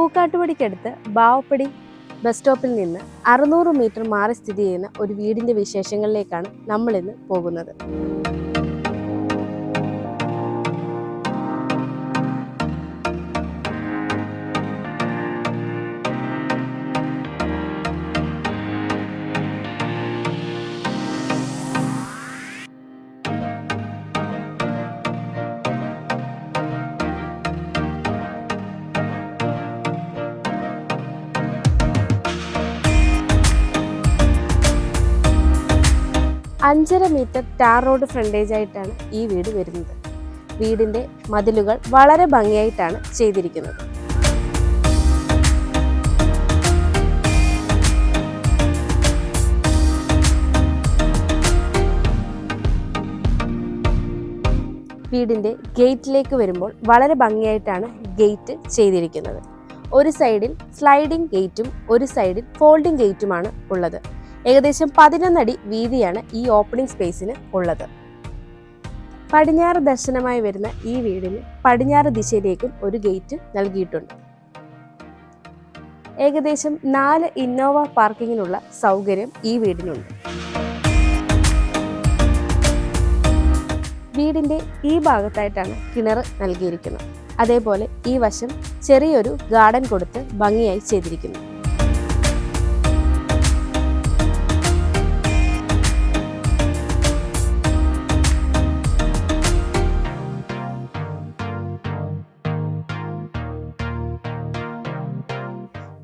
പൂക്കാട്ടുപടിക്കടുത്ത് Bavappady bus സ്റ്റോപ്പിൽ നിന്ന് 600 metre മാറി സ്ഥിതി ചെയ്യുന്ന ഒരു വീടിന്റെ വിശേഷങ്ങളിലേക്കാണ് നമ്മളിന്ന് പോകുന്നത്. അഞ്ചര മീറ്റർ ടാർ റോഡ് ഫ്രണ്ടേജ് ആയിട്ടാണ് ഈ വീട് വരുന്നത്. വീടിന്റെ മതിലുകൾ വളരെ ഭംഗിയായിട്ടാണ് ചെയ്തിരിക്കുന്നത്. വീടിന്റെ ഗേറ്റിലേക്ക് വരുമ്പോൾ വളരെ ഭംഗിയായിട്ടാണ് ഗേറ്റ് ചെയ്തിരിക്കുന്നത്. ഒരു സൈഡിൽ സ്ലൈഡിംഗ് ഗേറ്റും ഒരു സൈഡിൽ ഫോൾഡിംഗ് ഗേറ്റുമാണ് ഉള്ളത്. ഏകദേശം 11 അടി വീതിയാണ് ഈ ഓപ്പണിംഗ് സ്പേസിന് ഉള്ളത്. പടിഞ്ഞാറ് ദർശനമായി വരുന്ന ഈ വീടിന് പടിഞ്ഞാറ് ദിശയിലേക്കും ഒരു ഗേറ്റ് നൽകിയിട്ടുണ്ട്. ഏകദേശം 4 ഇന്നോവ പാർക്കിങ്ങിനുള്ള സൗകര്യം ഈ വീടിനുണ്ട്. വീടിന്റെ ഈ ഭാഗത്തായിട്ടാണ് കിണർ നൽകിയിരിക്കുന്നത്. അതേപോലെ ഈ വശം ചെറിയൊരു ഗാർഡൻ കൊടുത്ത് ഭംഗിയായി ചെയ്തിരിക്കുന്നു.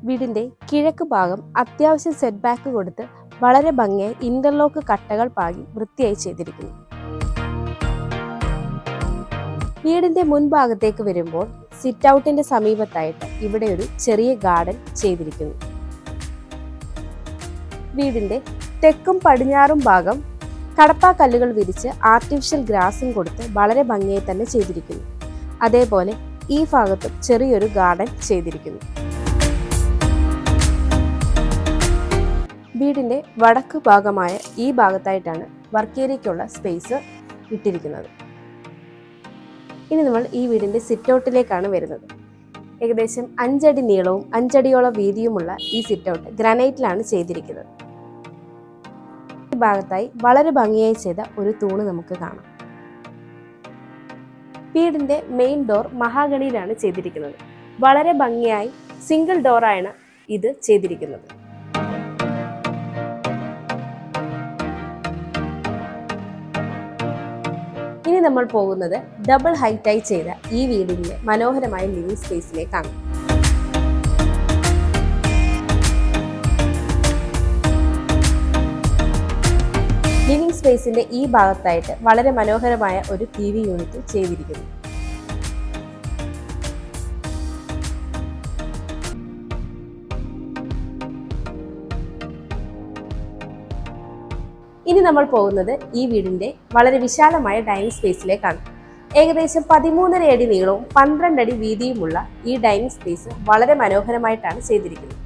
വീടിന്റെ കിഴക്ക് ഭാഗം അത്യാവശ്യം സെറ്റ് ബാക്ക് കൊടുത്ത് വളരെ ഭംഗിയായി ഇന്റർലോക്ക് കട്ടകൾ പാകി വൃത്തിയായി ചെയ്തിരിക്കുന്നു. വീടിന്റെ മുൻഭാഗത്തേക്ക് വരുമ്പോൾ സിറ്റ് ഔട്ടിന്റെ സമീപത്തായിട്ട് ഇവിടെ ഒരു ചെറിയ ഗാർഡൻ ചെയ്തിരിക്കുന്നു. വീടിന്റെ തെക്കും പടിഞ്ഞാറും ഭാഗം കടപ്പാക്കല്ലുകൾ വിരിച്ച് ആർട്ടിഫിഷ്യൽ ഗ്രാസും കൊടുത്ത് വളരെ ഭംഗിയായി തന്നെ ചെയ്തിരിക്കുന്നു. അതേപോലെ ഈ ഭാഗത്തും ചെറിയൊരു ഗാർഡൻ ചെയ്തിരിക്കുന്നു. വീടിന്റെ വടക്ക് ഭാഗമായ ഈ ഭാഗത്തായിട്ടാണ് വർക്ക് ഏരിയയ്ക്കുള്ള സ്പേസ് ഇട്ടിരിക്കുന്നത്. ഇനി നമ്മൾ ഈ വീടിന്റെ സിറ്റ് ഔട്ടിലേക്കാണ് വരുന്നത്. ഏകദേശം 5 അടി നീളവും 5 അടിയോളം വീതിയുമുള്ള ഈ സിറ്റ് ഔട്ട് ഗ്രാനൈറ്റിലാണ് ചെയ്തിരിക്കുന്നത്. ഈ ഭാഗത്തായി വളരെ ഭംഗിയായി ചെയ്ത ഒരു തൂണ് നമുക്ക് കാണാം. വീടിന്റെ മെയിൻ ഡോർ മഹാഗണിയിലാണ് ചെയ്തിരിക്കുന്നത്. വളരെ ഭംഗിയായി സിംഗിൾ ഡോറാണ് ഇത് ചെയ്തിരിക്കുന്നത്. ഇനി നമ്മൾ പോകുന്നത് ഡബിൾ ഹൈറ്റായി ചെയ്ത ഈ വീടിന്റെ മനോഹരമായ ലിവിംഗ് സ്പേസിലേക്കാണ്. ലിവിംഗ് സ്പേസിന്റെ ഈ ഭാഗത്തായിട്ട് വളരെ മനോഹരമായ ഒരു TV യൂണിറ്റ് ചെയ്തിരിക്കുന്നു. ഇനി നമ്മൾ പോകുന്നത് ഈ വീടിന്റെ വളരെ വിശാലമായ ഡൈനിങ് സ്പേസിലേക്കാണ്. ഏകദേശം 13.5 അടി നീളവും 12 അടി വീതിയുമുള്ള ഈ ഡൈനിങ് സ്പേസ് വളരെ മനോഹരമായിട്ടാണ് ചെയ്തിരിക്കുന്നത്.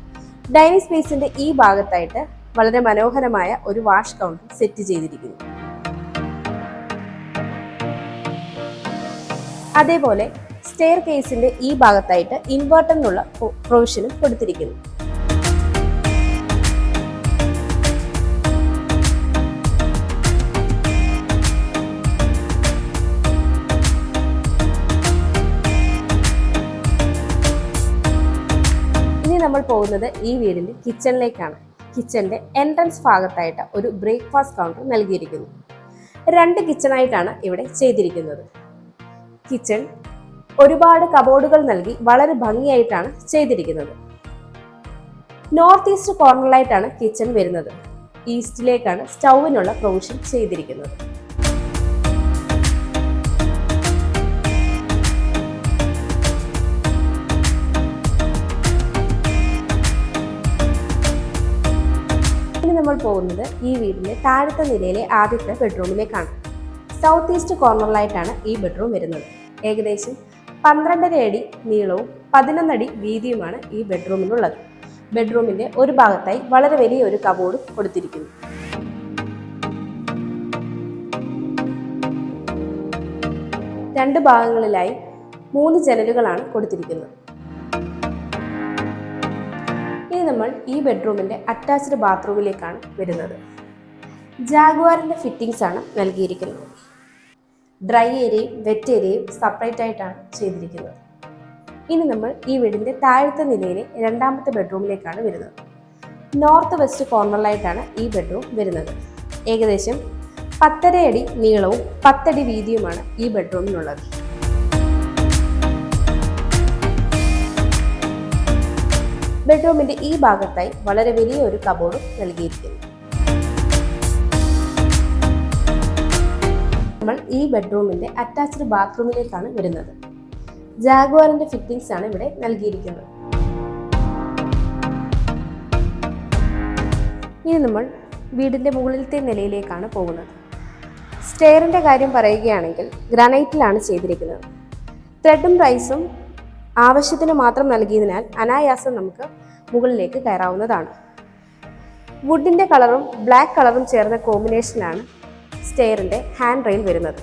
ഡൈനിങ് സ്പേസിന്റെ ഈ ഭാഗത്തായിട്ട് വളരെ മനോഹരമായ ഒരു വാഷ് കൗണ്ടർ സെറ്റ് ചെയ്തിരിക്കുന്നു. അതേപോലെ സ്റ്റെയർ കേസിന്റെ ഈ ഭാഗത്തായിട്ട് ഇൻവെർട്ടറിനുള്ള പ്രൊവിഷനും കൊടുത്തിരിക്കുന്നു. നമ്മൾ പോകുന്നത് ഈ വീടിന്റെ കിച്ചണിലേക്കാണ്. കിച്ചന്റെ എൻട്രൻസ് ഭാഗത്തായിട്ട് ഒരു ബ്രേക്ക്ഫാസ്റ്റ് കൗണ്ടർ നൽകിയിരിക്കുന്നു. 2 കിച്ചണായിട്ടാണ് ഇവിടെ ചെയ്തിരിക്കുന്നത്. കിച്ചൺ ഒരുപാട് കബോർഡുകൾ നൽകി വളരെ ഭംഗിയായിട്ടാണ് ചെയ്തിരിക്കുന്നത്. നോർത്ത് ഈസ്റ്റ് കോർണറിലായിട്ടാണ് കിച്ചൺ വരുന്നത്. ഈസ്റ്റിലേക്കാണ് സ്റ്റൗവിനുള്ള പ്രൊവിഷൻ ചെയ്തിരിക്കുന്നത്. നമ്മൾ പോകുന്നത് ഈ വീടിന്റെ താഴത്തെ നിലയിലെ ആദ്യത്തെ ബെഡ്റൂമിലേക്കാണ്. സൗത്ത് ഈസ്റ്റ് കോർണറിലായിട്ടാണ് ഈ ബെഡ്റൂം വരുന്നത്. ഏകദേശം 12.5 അടി നീളവും 11 അടി വീതിയുമാണ് ഈ ബെഡ്റൂമിനുള്ളത്. ബെഡ്റൂമിന്റെ ഒരു ഭാഗത്തായി വളരെ വലിയ ഒരു കബോർഡ് കൊടുത്തിരിക്കുന്നു. രണ്ട് ഭാഗങ്ങളിലായി 3 ജനലുകളാണ് കൊടുത്തിരിക്കുന്നത്. നമ്മൾ ഈ ബെഡ്റൂമിൻ്റെ അറ്റാച്ച്ഡ് ബാത്റൂമിലേക്കാണ് വരുന്നത്. ജാഗ്വാറിൻ്റെ ഫിറ്റിംഗ്സ് ആണ് നൽകിയിരിക്കുന്നത്. ഡ്രൈ ഏരിയയും വെറ്റ് ഏരിയയും സെപ്പറേറ്റ് ആയിട്ടാണ് ചെയ്തിരിക്കുന്നത്. ഇനി നമ്മൾ ഈ വീടിൻ്റെ താഴത്തെ നിലയിലെ രണ്ടാമത്തെ ബെഡ്റൂമിലേക്കാണ് വരുന്നത്. നോർത്ത് വെസ്റ്റ് കോർണറിലായിട്ടാണ് ഈ ബെഡ്റൂം വരുന്നത്. ഏകദേശം 10.5 അടി നീളവും 10 അടി വീതിയുമാണ് ഈ ബെഡ്റൂമിനുള്ളത്. ബെഡ്റൂമിന്റെ ഈ ഭാഗത്തായി വളരെ വലിയ ഒരു കബോർഡും നൽകിയിരിക്കുന്നു. നമ്മൾ ഈ ബെഡ്റൂമിന്റെ അറ്റാച്ച്ഡ് ബാത്റൂമിലേക്കാണ് വരുന്നത്. ജാഗ്വാറിന്റെ ഫിറ്റിംഗ്സ് ആണ് ഇവിടെ നൽകിയിരിക്കുന്നത്. ഇനി നമ്മൾ വീടിന്റെ മുകളിലത്തെ നിലയിലേക്കാണ് പോകുന്നത്. സ്റ്റെയറിന്റെ കാര്യം പറയുകയാണെങ്കിൽ ഗ്രാനൈറ്റിലാണ് ചെയ്തിരിക്കുന്നത്. ത്രെഡും റൈസും ആവശ്യത്തിന് മാത്രം നൽകിയതിനാൽ അനായാസം നമുക്ക് മുകളിലേക്ക് കയറാവുന്നതാണ്. വുഡിന്റെ കളറും ബ്ലാക്ക് കളറും ചേർന്ന കോമ്പിനേഷനിലാണ് സ്റ്റെയറിന്റെ ഹാൻഡ് റെയിൽ വരുന്നത്.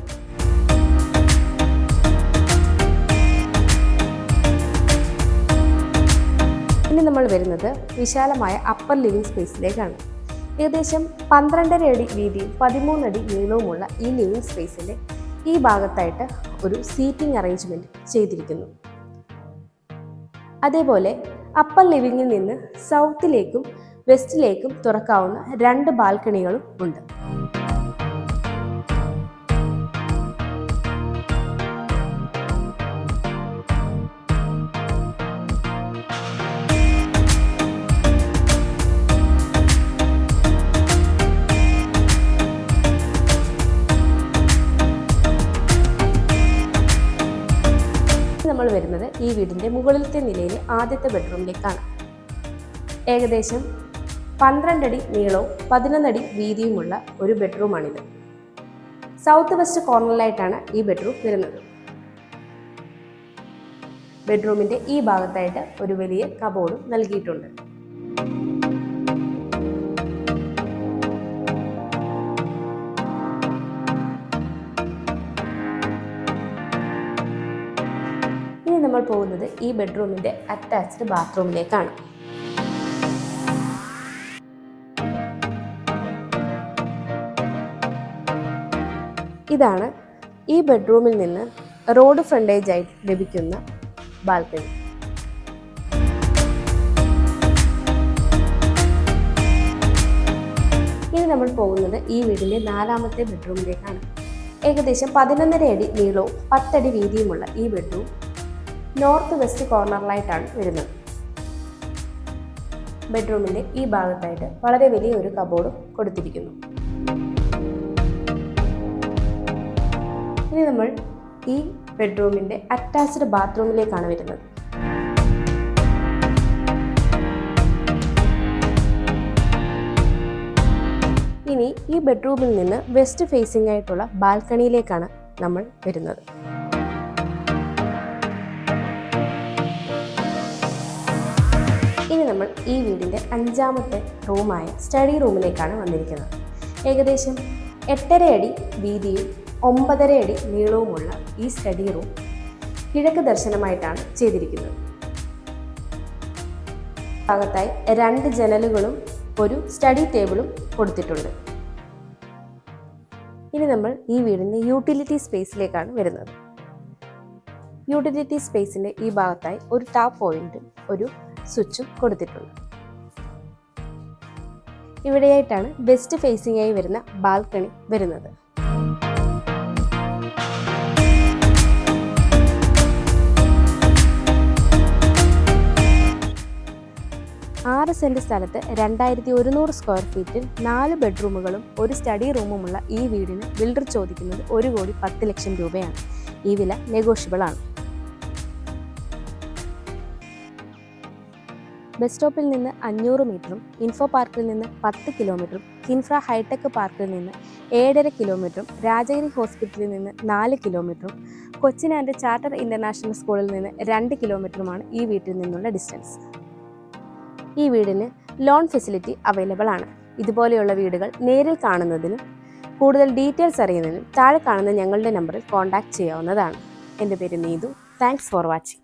ഇനി നമ്മൾ വരുന്നത് വിശാലമായ അപ്പർ ലിവിംഗ് സ്പേസിലേക്കാണ്. ഏകദേശം 12.5 അടി വീതിയും 13 അടി നീളവുമുള്ള ഈ ലിവിംഗ് സ്പേസിന്റെ ഈ ഭാഗത്തായിട്ട് ഒരു സീറ്റിംഗ് അറേഞ്ച്മെന്റ് ചെയ്തിരിക്കുന്നു. അതേപോലെ അപ്പർ ലിവിംഗിൽ നിന്ന് സൗത്തിലേക്കും വെസ്റ്റിലേക്കും തുറക്കാവുന്ന 2 ബാൽക്കണികളും ഉണ്ട്. നമ്മൾ വരുന്നത് ഈ വീടിൻ്റെ മുകളിലത്തെ നിലയിലെ ആദ്യത്തെ ബെഡ്റൂമിലേക്കാണ്. ഏകദേശം 12 അടി നീളവും 11 അടി വീതിയുമുള്ള ഒരു ബെഡ്റൂമാണിത്. സൗത്ത് വെസ്റ്റ് കോർണറിലായിട്ടാണ് ഈ ബെഡ്റൂം വരുന്നത്. ബെഡ്റൂമിൻ്റെ ഈ ഭാഗത്തായിട്ട് ഒരു വലിയ കബോർഡും നൽകിയിട്ടുണ്ട്. ഇനി നമ്മൾ പോകുന്നത് ഈ ബെഡ്റൂമിൻ്റെ അറ്റാച്ച്ഡ് ബാത്റൂമിലേക്കാണ്. ഇതാണ് ഈ ബെഡ്റൂമിൽ നിന്ന് റോഡ് ഫ്രണ്ടേജ് ആയി ലഭിക്കുന്ന ബാൽക്കണി. ഇനി നമ്മൾ പോകുന്നത് ഈ വീടിൻ്റെ 4ാമത്തെ ബെഡ്റൂമിലേക്കാണ്. ഏകദേശം 11.5 അടി നീളവും 10 അടി വീതിയുമുള്ള ഈ ബെഡ്റൂം നോർത്ത് വെസ്റ്റ് കോർണറിലായിട്ടാണ് വരുന്നത്. ബെഡ്റൂമിൻ്റെ ഈ ഭാഗത്തായിട്ട് വളരെ വലിയ ഒരു കബോർഡും കൊടുത്തിരിക്കുന്നു. ഇനി നമ്മൾ ഈ ബെഡ്റൂമിൻ്റെ അറ്റാച്ച്ഡ് ബാത്റൂമിലേക്കാണ് വരുന്നത്. ഇനി ഈ ബെഡ്റൂമിൽ നിന്ന് വെസ്റ്റ് ഫേസിംഗ് ആയിട്ടുള്ള ബാൽക്കണിയിലേക്കാണ് നമ്മൾ വരുന്നത്. ഇനി നമ്മൾ ഈ വീടിൻ്റെ 5ാമത്തെ റൂമായ സ്റ്റഡി റൂമിലേക്കാണ് വന്നിരിക്കുന്നത്. ഏകദേശം 8.5 അടി വീതിയും 9.5 അടി നീളവുമുള്ള ഈ സ്റ്റഡി റൂം കിഴക്ക് ദർശനമായിട്ടാണ് ചെയ്തിരിക്കുന്നത്. ഭാഗത്തായി 2 ജനലുകളും ഒരു സ്റ്റഡി ടേബിളും കൊടുത്തിട്ടുണ്ട്. ഇനി നമ്മൾ ഈ വീടിൻ്റെ യൂട്ടിലിറ്റി സ്പേസിലേക്കാണ് വരുന്നത്. യൂട്ടിലിറ്റി സ്പേസിൻ്റെ ഈ ഭാഗത്തായി ഒരു ടാപ്പ് പോയിന്റും ഒരു സ്വിച്ചും കൊടുത്തിട്ടുണ്ട്. ഇവിടെയായിട്ടാണ് വെസ്റ്റ് ഫേസിംഗ് ആയി വരുന്ന ബാൽക്കണി വരുന്നത്. 6 സെന്റ് സ്ഥലത്ത് 2100 സ്ക്വയർ ഫീറ്റിൽ 4 ബെഡ്റൂമുകളും ഒരു സ്റ്റഡി റൂമുമുള്ള ഈ വീടിന് ബിൽഡർ ചോദിക്കുന്നത് 1,10,00,000 രൂപയാണ്. ഈ വില നെഗോഷ്യബിൾ ആണ്. ബസ് സ്റ്റോപ്പിൽ നിന്ന് 500 മീറ്ററും ഇൻഫോ പാർക്കിൽ നിന്ന് 10 കിലോമീറ്ററും കിൻഫ്ര ഹൈടെക് പാർക്കിൽ നിന്ന് 7.5 കിലോമീറ്ററും രാജഗിരി ഹോസ്പിറ്റലിൽ നിന്ന് 4 കിലോമീറ്ററും കൊച്ചിൻ ആൻഡ് ചാർട്ടർ ഇൻ്റർനാഷണൽ സ്കൂളിൽ നിന്ന് 2 കിലോമീറ്ററുമാണ് ഈ വീട്ടിൽ നിന്നുള്ള ഡിസ്റ്റൻസ്. ഈ വീടിന് ലോൺ ഫെസിലിറ്റി അവൈലബിൾ ആണ്. ഇതുപോലെയുള്ള വീടുകൾ നേരിൽ കാണുന്നതിനും കൂടുതൽ ഡീറ്റെയിൽസ് അറിയുന്നതിനും താഴെ കാണുന്ന ഞങ്ങളുടെ നമ്പറിൽ കോൺടാക്റ്റ് ചെയ്യാവുന്നതാണ്. എൻ്റെ പേര് നീതു. Thanks for watching.